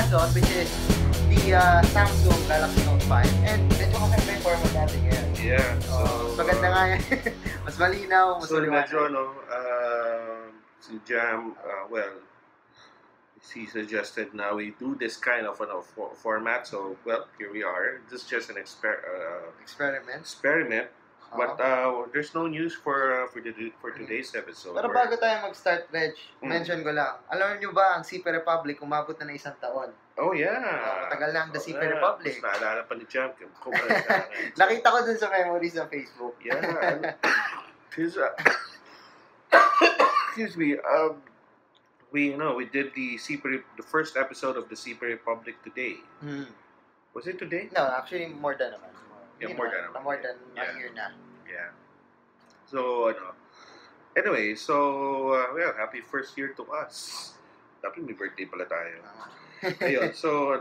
episode, which is the Samsung Galaxy Note 5. And medyo kakaiba yung format natin ngayon. Yeah. So, maganda nga yan. Mas malinaw, mas so maliwanag. medyo, si Jam, well, he suggested now we do this kind of format. So, well, here we are. This is just an experiment. But there's no news for today's episode. Pero bago tayo mag-start, Reg, mention ko lang. Alam niyo ba, ang CP Republic umabot na 1 taon? Oh, yeah. Matagal na ang The CP Republic. Mas naalala pa ni Jam. Nakita ko dun sa memories sa Facebook. Yeah. Excuse me. We did the first episode of the CP Republic today. Was it today? No, actually more than naman. Yeah, more than a year na. Yeah. So, anyway, so, well, happy first year to us. Happy may birthday pala tayo. Ayun, so,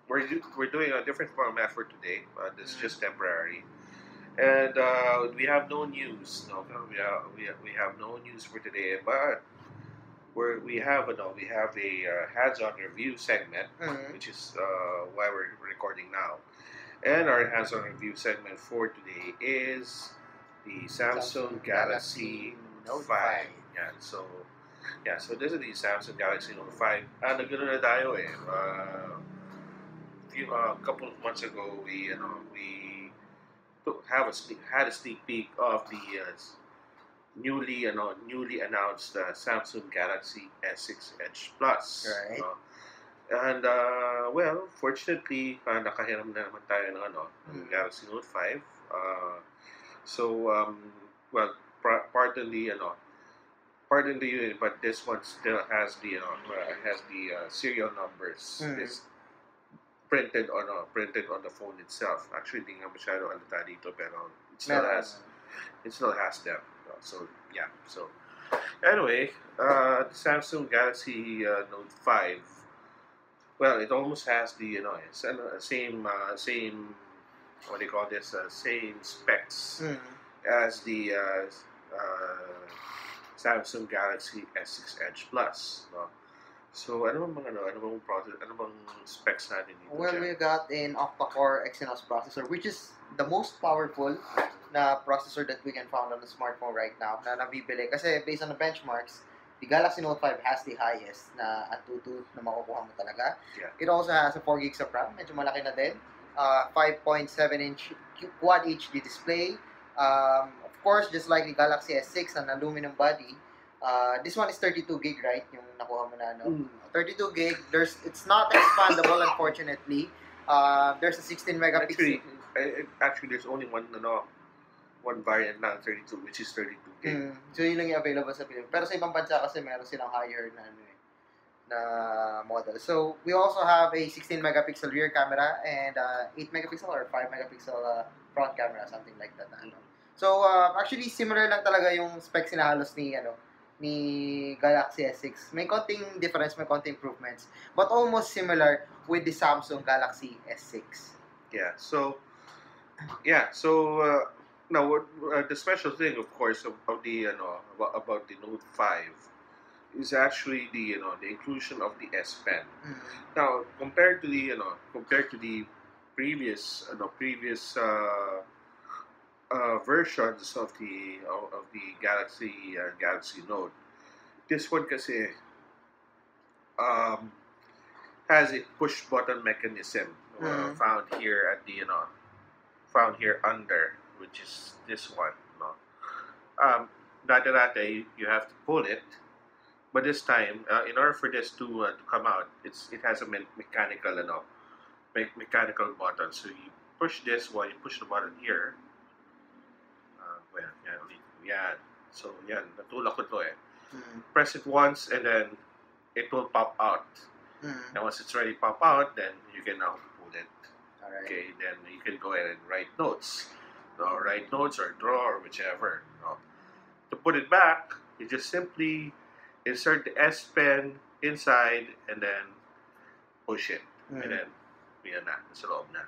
we're doing a different format for today. This is just temporary. And we have no news. No, we have no news for today, but we have a hands-on review segment, which is why we're recording now. And our hands-on review segment for today is the Samsung Galaxy Note 5. So this is the Samsung Galaxy Note 5. Nagano na tayo eh. A couple of months ago, we had a sneak peek of the newly announced Samsung Galaxy S6 Edge Plus. Right. And well, fortunately, nakahiram na naman tayo ng Galaxy Note 5. Well, pardon the unit, but this one still has the serial numbers. It's printed on the phone itself. Actually, hindi nga masyado alata dito, pero it still has them. So yeah. So anyway, the Samsung Galaxy Note 5. Well, it almost has the same what do you call this? Same specs as the Samsung Galaxy S6 Edge Plus. No? So ano bang specs natin dito? Well, we got an octa-core Exynos processor, which is the most powerful na processor that we can find on the smartphone right now na nabibili. Kasi based on the benchmarks, the Galaxy Note 5 has the highest na Antutu na makukuha mo talaga. Yeah. It also has a 4 gigs of RAM, medyo malaki na din. 5.7-inch Quad HD display. Of course, just like the Galaxy S6 na aluminum body, this one is 32 gig, right? Yung nakuha mo na, 32 gig. It's not expandable, unfortunately. There's a 16 megapixel. Actually, there's only one variant na 32, which is 32 gig. So yun lang yung available sa Pilipinas. Pero sa ibang bansa kasi meron silang higher na model. So we also have a 16 megapixel rear camera and 8 megapixel or 5 megapixel front camera, something like that. So actually similar lang talaga yung specs na halos ni Galaxy S6. May konting difference, may konting improvements, but almost similar with the Samsung Galaxy S6. Now, the special thing, of course, about the Note 5 is actually the inclusion of the S Pen. Now, compared to the previous versions of the Galaxy Note, this one kasi has a push button mechanism found here under, which is this one. Dati you have to pull it, but this time, in order for this to come out, it has a mechanical button. So you push this while you push the button here. So natulak ko to eh. Press it once and then it will pop out. And once it's ready to pop out, then you can now pull it. Alright. Okay, then you can go ahead and write notes. Write notes or draw or whichever. To put it back, you just simply insert the S Pen inside and then push it. And then, yan na, nasa loob na.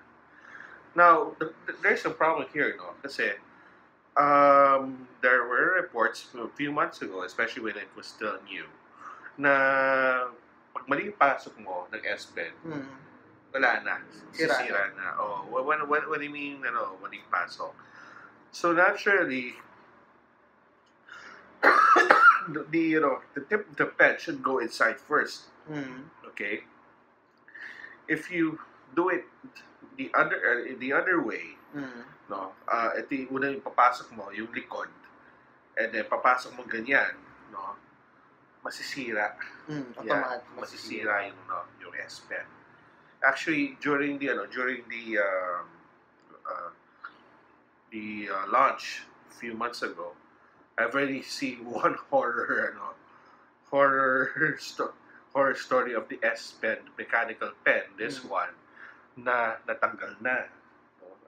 Now, there's a problem here, kasi there were reports a few months ago, especially when it was still new, na pag mali yung pasok mo ng S Pen, wala na. Sisira na. Oh, what do you mean, mali yung pasok? So naturally, the tip of the pen should go inside first. Okay? If you do it the other way, no, ito yung una yung papasok mo, yung likod, and then papasok mo ganyan, no, masisira. Automatic. Yeah, masisira yung S Pen. Actually, during the launch a few months ago, I've already seen one horror story of the S Pen, mechanical pen. This one na natanggal na.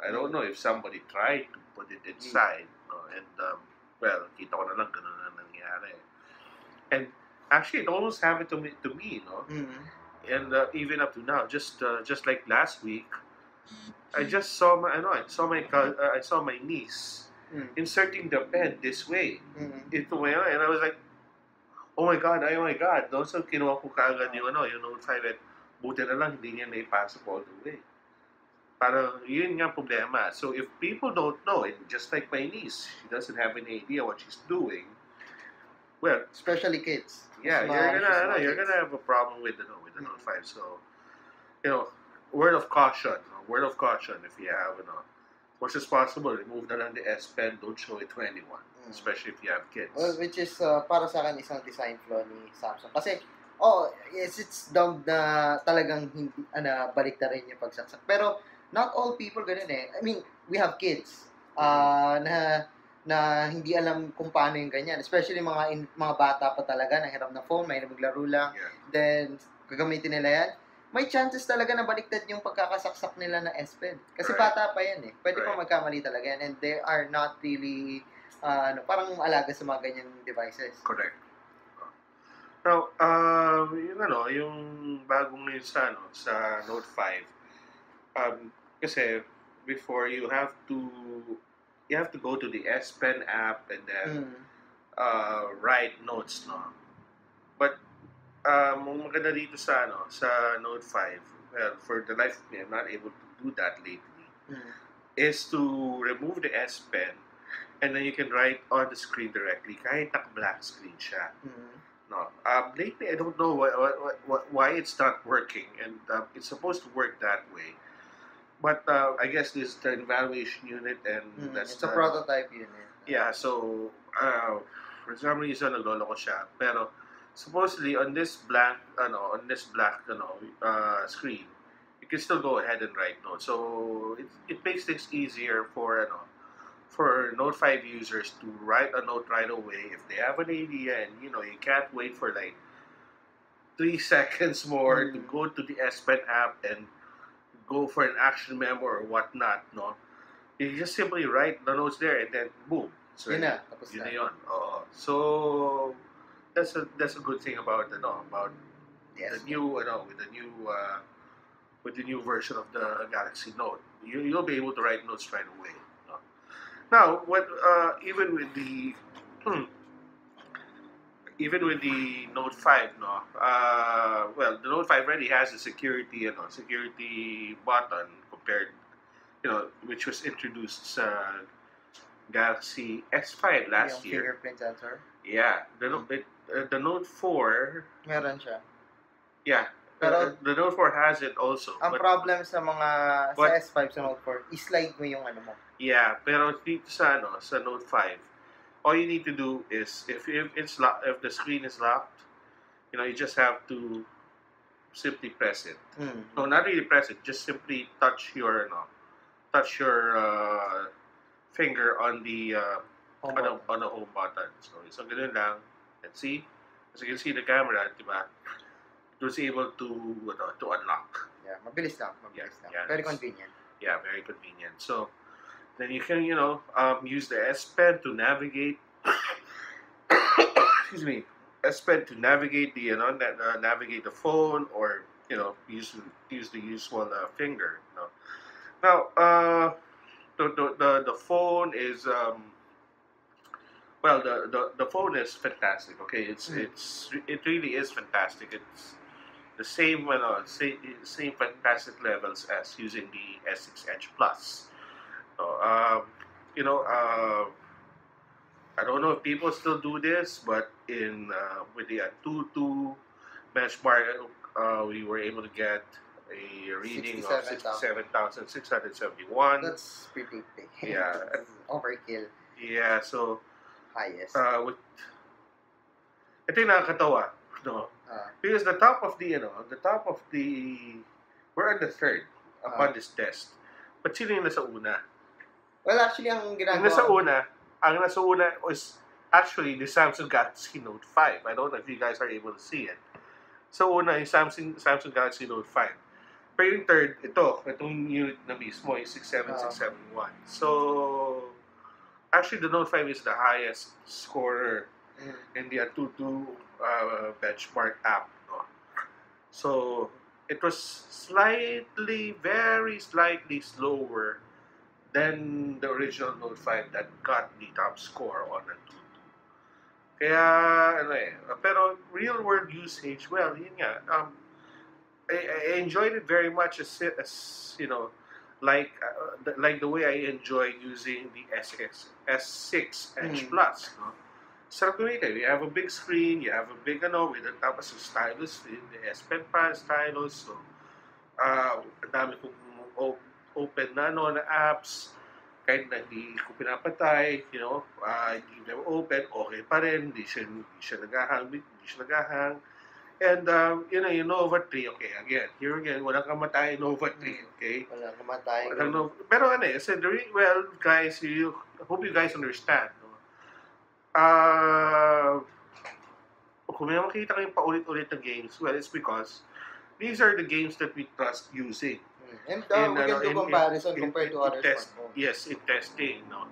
I don't know if somebody tried to put it inside, and well, kita ko na lang ganun na nangyari. And actually, it almost happened to me, and even up to now, just like last week, I just saw I saw my niece inserting the pen this way into my eye, and I was like, oh my god. No, so kinuha ko kaagad yung Note 5, at buti na lang hindi niya naipasok all the way. Parang yun nga problema. So if people don't know, and just like my niece, she doesn't have any idea what she's doing, well, especially kids. Yeah, you're gonna have a problem with the Note 5. So, word of caution if you have as much as possible, remove na lang the S Pen, don't show it to anyone, especially if you have kids. Well, which is para sa akin isang design flaw ni Samsung. Kasi yes, it's dumb na talagang hindi balik na rin yung pagsaksak. Pero not all people ganun eh. I mean, we have kids na hindi alam kung paano yung ganyan. Especially mga bata pa talaga, na hirap na phone, may maglaro lang. Yeah. Then, gagamitin nila yan. May chances talaga na baliktad yung pagkakasaksak nila na S Pen. Kasi bata pa yan eh. Pwede pa magkamali talaga yan. And they are not really, parang alaga sa mga ganyang devices. Correct. Now, yung bagong yun sa Note 5, kasi before you have to go to the S Pen app and then write notes, no. But maganda dito sa Note 5, well, for the life of me, I'm not able to do that lately, is to remove the S Pen and then you can write on the screen directly kahit naka-black screen siya. No. Lately I don't know why it's not working, and it's supposed to work that way. But I guess this is the evaluation unit, and that's it's a prototype unit. Yeah, so for some reason nagloloko siya. Pero supposedly on this black screen, you can still go ahead and write notes. So it makes things easier for Note 5 users to write a note right away if they have an idea, and you can't wait for like 3 seconds more to go to the S Pen app and go for an action memo or whatnot, no? You just simply write the notes there and then boom. So yun na, tapos yun na. na yun. So that's a good thing about the new with the new version of the Galaxy Note. You'll be able to write notes right away. No? Now, even with the Note 5, no. Well, the Note 5 already has a security button compared, which was introduced sa Galaxy S5 last year. Fingerprint sensor. Yeah, the Note 4. Meron siya. Yeah, pero the Note 4 has it also. Ang problem sa sa S5 sa Note 4, i-slide mo yung mo. Yeah, pero dito sa Note 5. All you need to do is if the screen is locked, you just have to simply press it. No, not really press it. Just simply touch your finger on the on the home button. So ganun lang. Let's see. As you can see the camera, diba? It was able to unlock. Yeah, mabilis lang. Yeah. Very convenient. Yeah, very convenient. So then you can, use the S Pen to navigate. Excuse me, S Pen to navigate navigate the phone, or use the usual finger. Now, the phone is well, the phone is fantastic. Okay, it really is fantastic. the same same fantastic levels as using the S6 Edge Plus. So, you know, I don't know if people still do this, but in with the Antutu benchmark, we were able to get a reading of 67,671. That's pretty big. Yeah. Overkill. Yeah, so Highest. with ito yung nakakatawa, no? Because the top of the we're on the third upon this test. But sino yung nasa una? Well, actually, ang ginagawa... Ang nasa una was actually the Samsung Galaxy Note 5. I don't know if you guys are able to see it. So una, yung Samsung Galaxy Note 5. Pero yung third, itong unit na mismo, yung 67671. So, actually, the Note 5 is the highest scorer in the Antutu benchmark app. No? So, it was very slightly slower than the original Note 5 that got the top score on Antutu. Kaya, pero real-world usage, well, yun nga, I enjoyed it very much as you know, like the way I enjoy using the S6 Edge Plus. No? Sarap gamitin. You have a big screen, you have a big with tapos yung stylus, the S Pen pa stylus. So, ang dami kong open na apps. Kahit na hindi ko pinapatay, you know, hindi them open, okay pa rin, hindi siya naghahang. And, yung Nova 3, okay, here again, walang kamatay Nova 3, okay? Walang kamatay. Pero I said, well, guys, I hope you guys understand. No? Kung may makita kayong paulit-ulit na games, well, it's because these are the games that we trust using. And we can do comparison compared to other smartphones. Yes, in testing, no.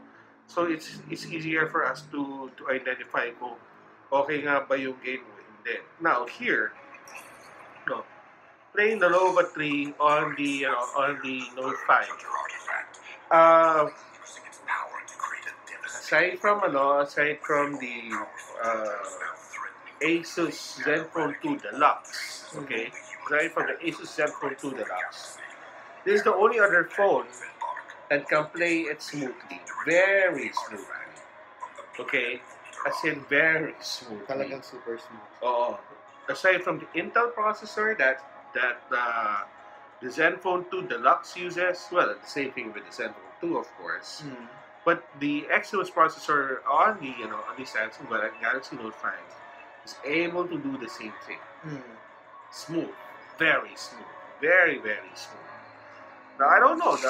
So it's easier for us to identify kung okay nga ba yung game o hindi. Now here, no, playing the Nova 3 on the Note 5. Aside from the Asus Zenfone 2 Deluxe, okay, aside from the Asus Zenfone 2 Deluxe. This is the only other phone that can play it smoothly. Very smoothly. Okay? As in, very smoothly. Talagang super smooth. Aside from the Intel processor that the Zenfone 2 Deluxe uses, well, the same thing with the Zenfone 2, of course. But the Exynos processor on the Samsung Galaxy Note 5 is able to do the same thing. Smooth. Very smooth. Very, very smooth. Now, I don't know. It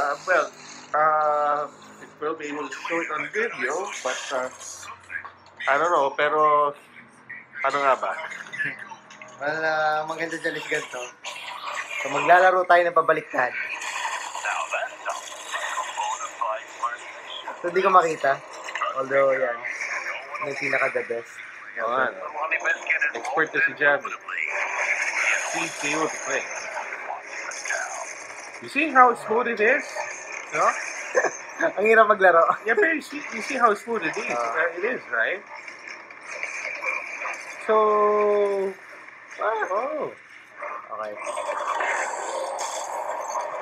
will be able to show it on video, but I don't know. Pero, ano nga ba? Well, maganda dyan is ganito. So, maglalaro tayo ng pabaliktad. So, di ko makita. Although, yan. Yung pinaka-the best. Expert to si Jamie. He's able to play. You see how smooth it is? No? Ang hirap maglaro. Yeah, but you see how smooth it is. It is, right? So, okay.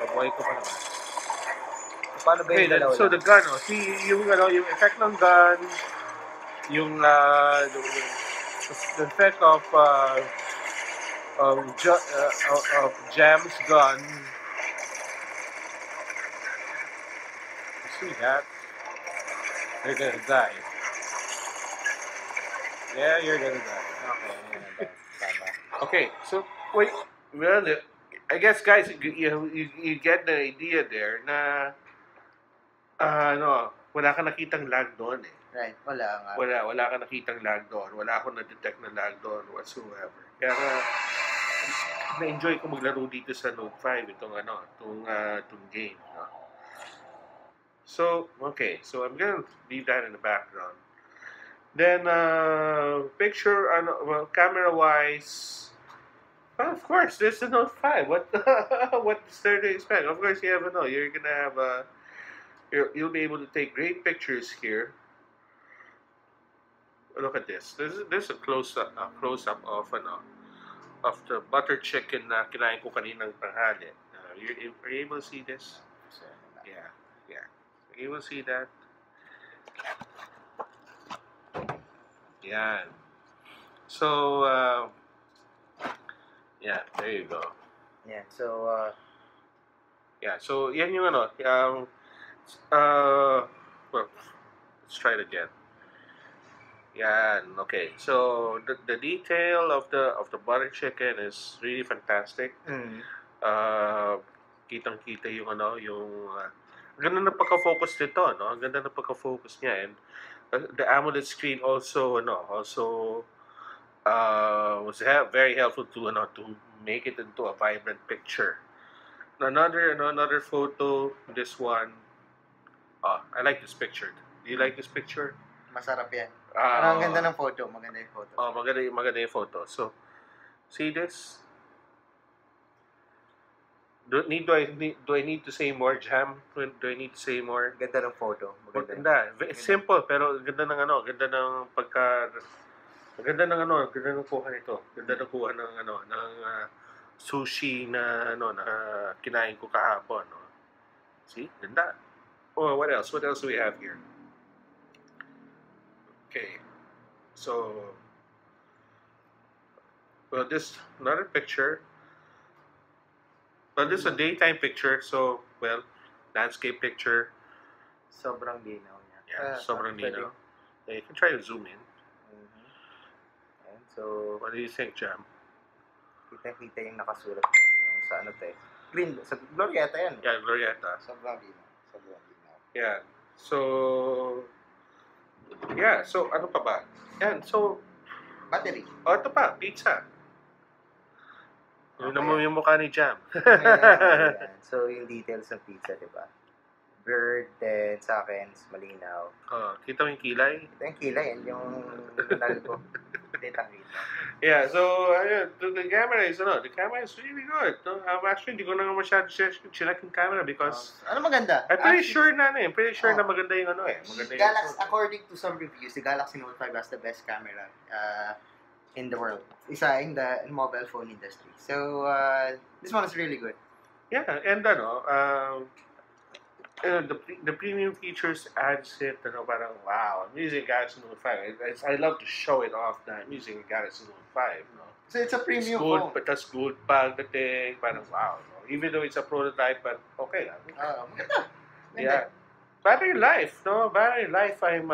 Nabuhay ko pa naman. Paano ba yung dalawa? So the gun, see yung effect ng gun, yung the effect of Jam's gun. See that? You're gonna die. Yeah, you're gonna die. Okay, so wait. Well, I guess guys, you get the idea there na wala ka nakitang lag doon eh. Right, wala nga. Wala ka nakitang lag doon. Wala akong na-detect na lag doon whatsoever. Kaya na-enjoy ko maglaro dito sa Note 5 itong game. No? So, okay. So, I'm gonna leave that in the background. Then, camera-wise, well, of course, there's the Note 5. What is there to expect? Of course, you're gonna have you'll be able to take great pictures here. Look at this. This is a close-up of butter chicken na kinain ko kaninang tanghali. Are you able to see this? Yeah. Are you able to see that? Yan. So, yeah, there you go. Yeah, so, Yeah, so yan yung well, let's try it again. Yan, okay. So the detail of the butter chicken is really fantastic. Kitang-kita yung yung ang ganda ng pagka-focus nito, no? Ang ganda ng pagka-focus niya, and the AMOLED screen also was very helpful to to make it into a vibrant picture. Another photo, this one. I like this picture. Do you like this picture? Masarap yan. Ang ganda ng photo. Maganda yung photo. Maganda yung photo. So, see this? Do I need to say more, Jam? Do I need to say more? Ganda ng photo. Maganda. It's simple, pero ganda ng ganda ng ganda ng kuha nito. Ganda ng kuha ng sushi na na kinain ko kahapon, no? See? Ganda. Oh, what else? What else do we have here? Okay. So, well, this another picture. Well, this is a daytime picture, so, well, landscape picture. Sobrang linaw niya. Yeah, sobrang linaw. Yeah, you can try to zoom in. And so, what do you think, Jam? Kita-kita yung nakasulat yung sa Green, sa Glorieta yan. Yeah, Glorieta. Sobrang linaw. Yeah. So, yeah. So, ano pa ba? Yan. So, battery. Ito pa. Pizza. Ano mo yung mukha ni Jam? So, yung details ng pizza, di ba? Bird, then sa akin, malinaw. Kita mo yung kilay? Ito yung kilay, yung nal ko. Yeah, so, the camera is, really good. Actually, hindi ko na masyado check yung camera because... ano maganda? I'm pretty sure na maganda yung maganda Galaxy, according to some reviews, the Galaxy Note 5 has the best camera in the world. Isa in the mobile phone industry. So, this one is really good. Yeah, and the premium features adds it, parang wow, I'm using Galaxy Note 5. I love to show it off that I'm using Galaxy Note 5, no? So it's a premium phone. But that's good pagdating, parang wow, no? Even though it's a prototype, but okay lang. Yeah. Battery life, no? Battery life, I'm,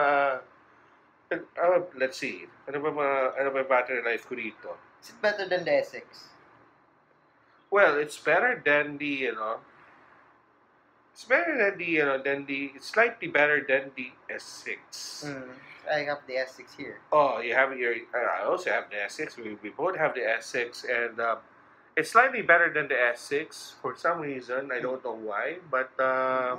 let's see, ano ba battery life ko dito? Is it better than the S6? Well, it's better than the, it's better than it's slightly better than the S6. I have the S6 here. Oh, you have I also have the S6. We both have the S6, and it's slightly better than the S6 for some reason. I don't know why, but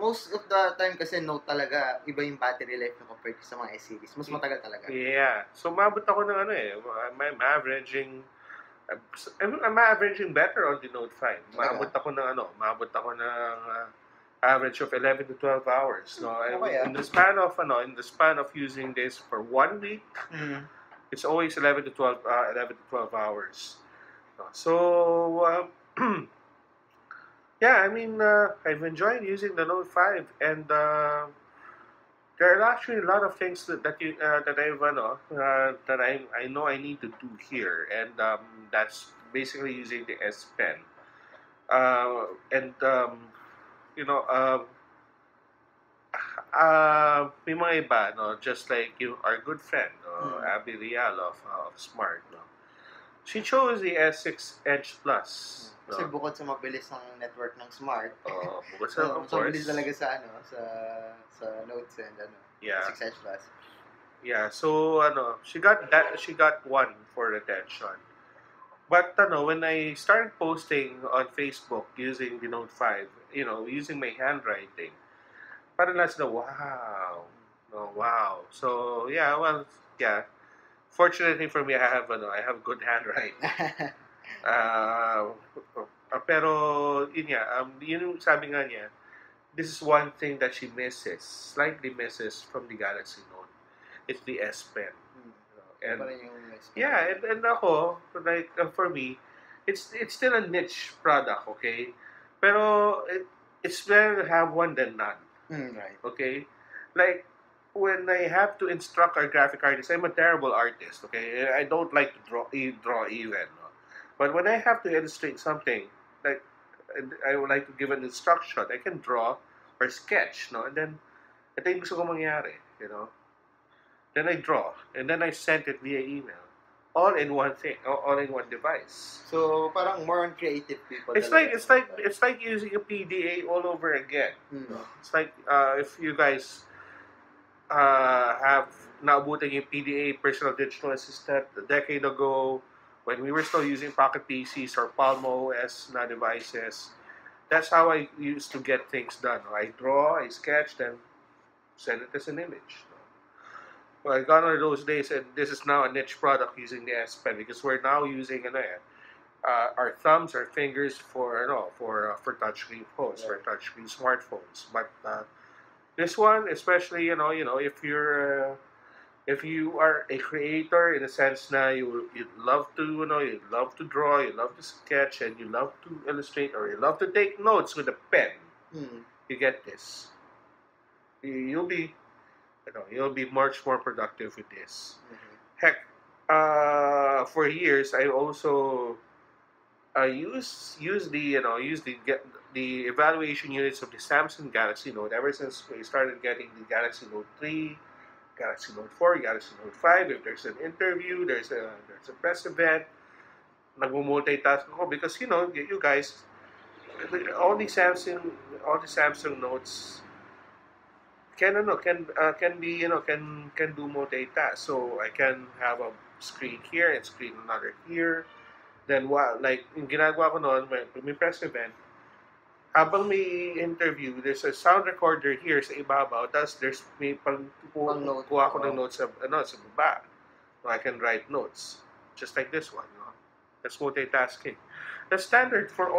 most of the time kasi Note talaga iba yung battery life na compared sa mga S-series. Mas matagal talaga. Yeah. So mabot ako ng I'm averaging better on the Note 5. Mabot ako ng average of 11 to 12 hours. No, in the span of using this for 1 week, it's always 11 to 12 hours. So yeah, I mean, I've enjoyed using the Note 5, and there are actually a lot of things that I know I need to do here, and that's basically using the S Pen, and may mga iba, no, just like our good friend, Abby Real of Smart, no. She chose the S6 Edge Plus. Kasi bukod sa mabilis ng network ng Smart, bukod sa, of course, mabilis talaga sa Notes and S6 Edge Plus. Yeah, so she got one for retention. But when I started posting on Facebook using the Note 5, using my handwriting, parang nasa wow. So yeah, well, yeah. Fortunately for me, I have good handwriting. Pero yun yung sabi nga niya, this is one thing that she slightly misses from the Galaxy Note. It's the S Pen. And yeah, and ako, like, for me, it's still a niche product, okay? Pero it's better to have one than none, Right. okay? Like when I have to instruct our graphic artist, I'm a terrible artist, okay? I don't like to draw even. No? But when I have to illustrate something, like I would like to give an instruction, I can draw or sketch, no? And then ito yung gusto ko mangyari, you know? Then I draw, and then I send it via email. All in one thing, all in one device. So, parang more on creative people. It's like it's like using a PDA all over again. It's like if you guys have naabutan yung PDA, Personal Digital Assistant, a decade ago, when we were still using Pocket PCs or Palm OS na devices. That's how I used to get things done. I draw, I sketch, then send it as an image. Well, gone are those days, and this is now a niche product using the S Pen because we're now using our thumbs, our fingers for touchscreen phones, for touchscreen smartphones. But this one, especially if you are a creator in a sense now you love to you love to draw, you love to sketch, and you love to illustrate, or you love to take notes with a pen, you get this. You'll be much more productive with this. Heck, for years I also use the evaluation units of the Samsung Galaxy Note ever since we started getting the Galaxy Note 3, Galaxy Note 4, Galaxy Note 5. If there's an interview, there's a press event, nagmo-multitask ako because you guys, all the Samsung Notes can do multitask. So I can have a screen here and screen another here. Then like yung ginagawa ko noon, may press event, habang may interview, there's a sound recorder here sa ibabaw, tapos may kuha ko ng notes sa baba. So I can write notes, just like this one. That's multitasking. That's standard for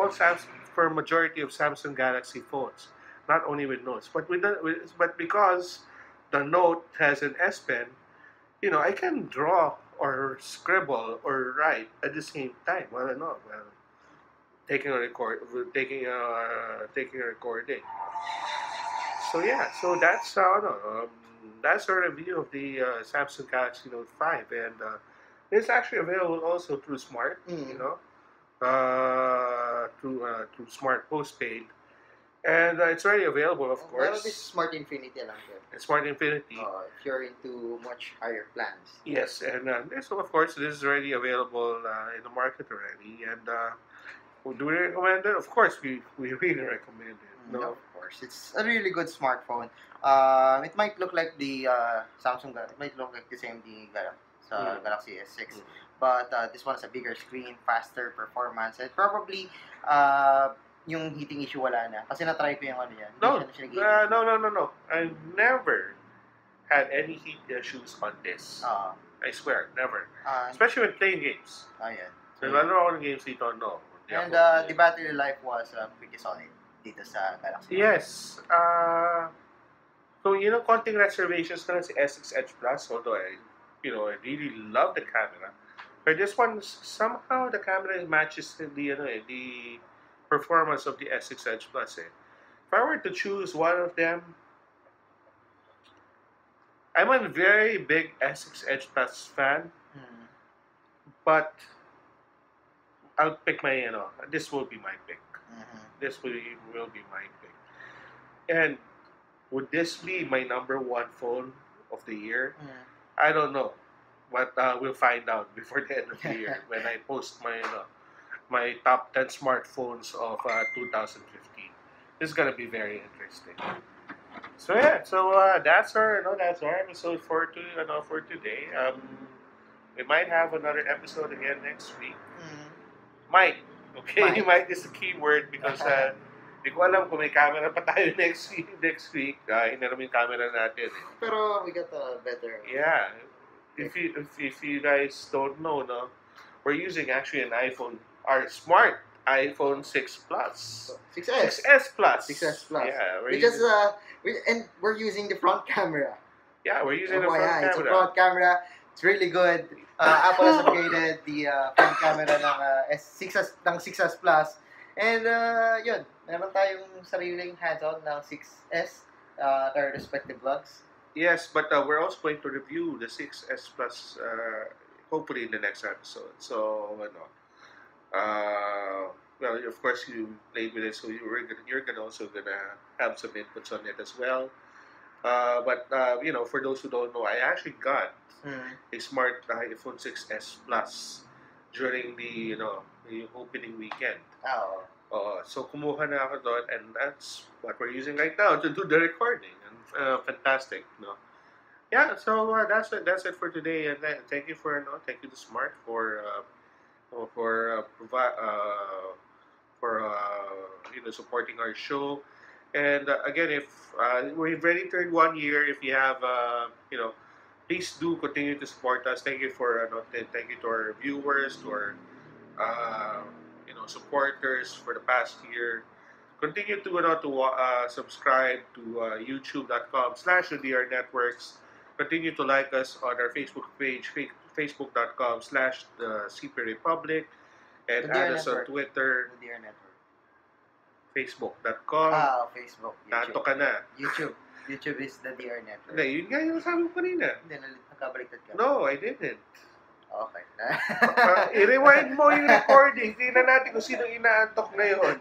for majority of Samsung Galaxy phones. Not only with notes, but because the Note has an S Pen, I can draw or scribble or write at the same time. Taking a recording. So yeah, so that's that's our review of the Samsung Galaxy Note 5, and it's actually available also through Smart, through Smart Postpaid. And it's already available, of course. Well, this Smart Infinity lang siya. Smart Infinity. If you're into much higher plans. Yes, and this is already available in the market already. And do we recommend it? Of course, we really recommend it. No, of course. It's a really good smartphone. It might look like the Samsung Galaxy. It might look like the same Galaxy S6. But this one has a bigger screen, faster performance, and probably yung heating issue wala na. Kasi na-try ko yung yan. No. I've never had any heat issues on this. I swear, never. Especially when playing games. Yan. So, lalo ako ng games dito, no. And the battery life was pretty solid dito sa Galaxy. Yes. So, konting reservations na si S6 Edge Plus, although I really love the camera. But this one, somehow the camera matches the performance of the S6 Edge Plus. If I were to choose one of them, I'm a very big S6 Edge Plus fan, but I'll pick my, this will be my pick. This will be my pick. And would this be my number one phone of the year? I don't know, but we'll find out before the end of the year when I post my top 10 smartphones of 2015. This is gonna be very interesting. So yeah, that's our episode for today. We might have another episode again next week. Might. Okay, might is the key word because di ko alam kung may camera pa tayo next week. Hindi namin camera natin. Pero we got a better. Yeah. If you guys don't know, we're using actually an iPhone, our smart iPhone 6 Plus. 6S. 6S Plus. 6S Plus. Yeah. We're using the front camera. Yeah, we're using the front camera. It's a front camera. It's really good. Apple has upgraded the front camera ng S6S ng 6S Plus. And yun, meron tayong sariling hands-on ng 6S their respective vlogs. Yes, but we're also going to review the 6S Plus hopefully in the next episode. So, well, of course, you played with it, so you're also gonna have some inputs on it as well. But for those who don't know, I actually got a smart iPhone 6S Plus during the opening weekend. So kumuha na ako doon, and that's what we're using right now to do the recording. And fantastic, Yeah, so that's it for today, and thank you to Smart for supporting our show. And again, if we've already turned 1 year, if you have please do continue to support us. Thank you thank you to our viewers, to our supporters for the past year. Continue to subscribe to youtube.com/the Networks. Continue to like us on our Facebook page, facebook.com/the CP Republic, and add us on Twitter, The DR Network. facebook.com. Facebook. Nato ka na. YouTube. YouTube is the DR Network. Hindi, yun nga yung sabi ko kanina. Hindi, nakabaliktad ka. No, I didn't. Okay. I-rewind mo yung recording. Tingnan natin kung sino inaantok ngayon.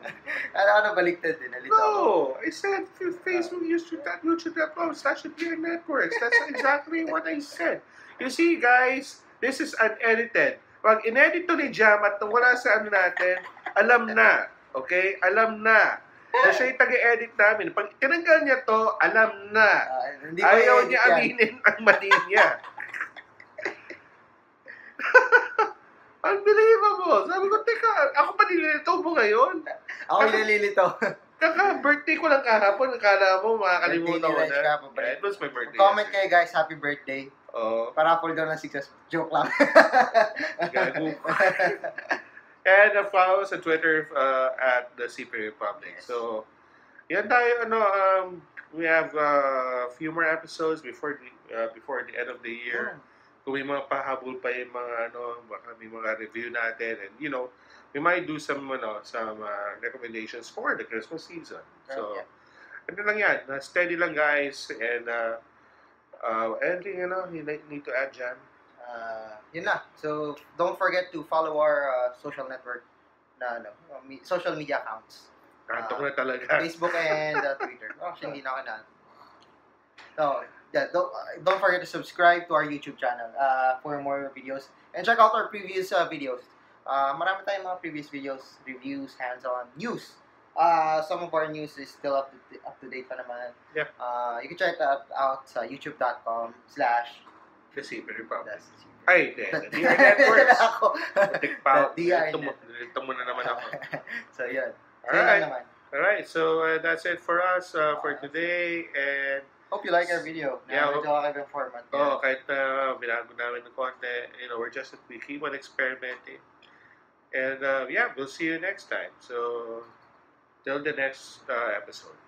Ano baliktad din? No, I said Facebook, youtube.com/the Networks. That's exactly what I said. You see, guys, this is unedited. Pag inedit to ni Jam at wala sa natin, alam na. Okay? Alam na. Na siya yung taga-edit namin. Pag tinanggal niya to, alam na. Ayaw niya aminin ang mali niya. Unbelievable! Sabi ko, teka, ako pa nililito mo ngayon? Ako nililito. Kaka-birthday ko lang kahapon. Akala mo, makakalimutan ko na. It was my birthday. Comment kayo guys, happy birthday. Parapol daw ng 6S. Joke lang. Gago. And follow us on Twitter at the CP Republic. Yes. So, yan tayo, we have a few more episodes before the end of the year. Kung may mga pahabol pa yung mga baka may mga review natin, and we might do some recommendations for the Christmas season. So ano lang yan, steady lang guys, and anything you need to add, Jan? Yun na. So don't forget to follow our social network social media accounts. Kantok na talaga. Facebook and Twitter. Actually, hindi na ako na. So, yeah, don't forget to subscribe to our YouTube channel for more videos. And check out our previous videos. Marami tayong mga previous videos, reviews, hands-on, news. Some of our news is still up to date pa naman. Yeah. You can check that out sa youtube.com/the CP Republic. DR Ay, the DR Networks. DR Nilito mo na naman ako. So, yun. Alright, so that's it for us for today, and hope you like our video. Yeah, medyo kakaibang format. kahit binago namin ng konti, we keep on experimenting. And we'll see you next time. So, till the next episode.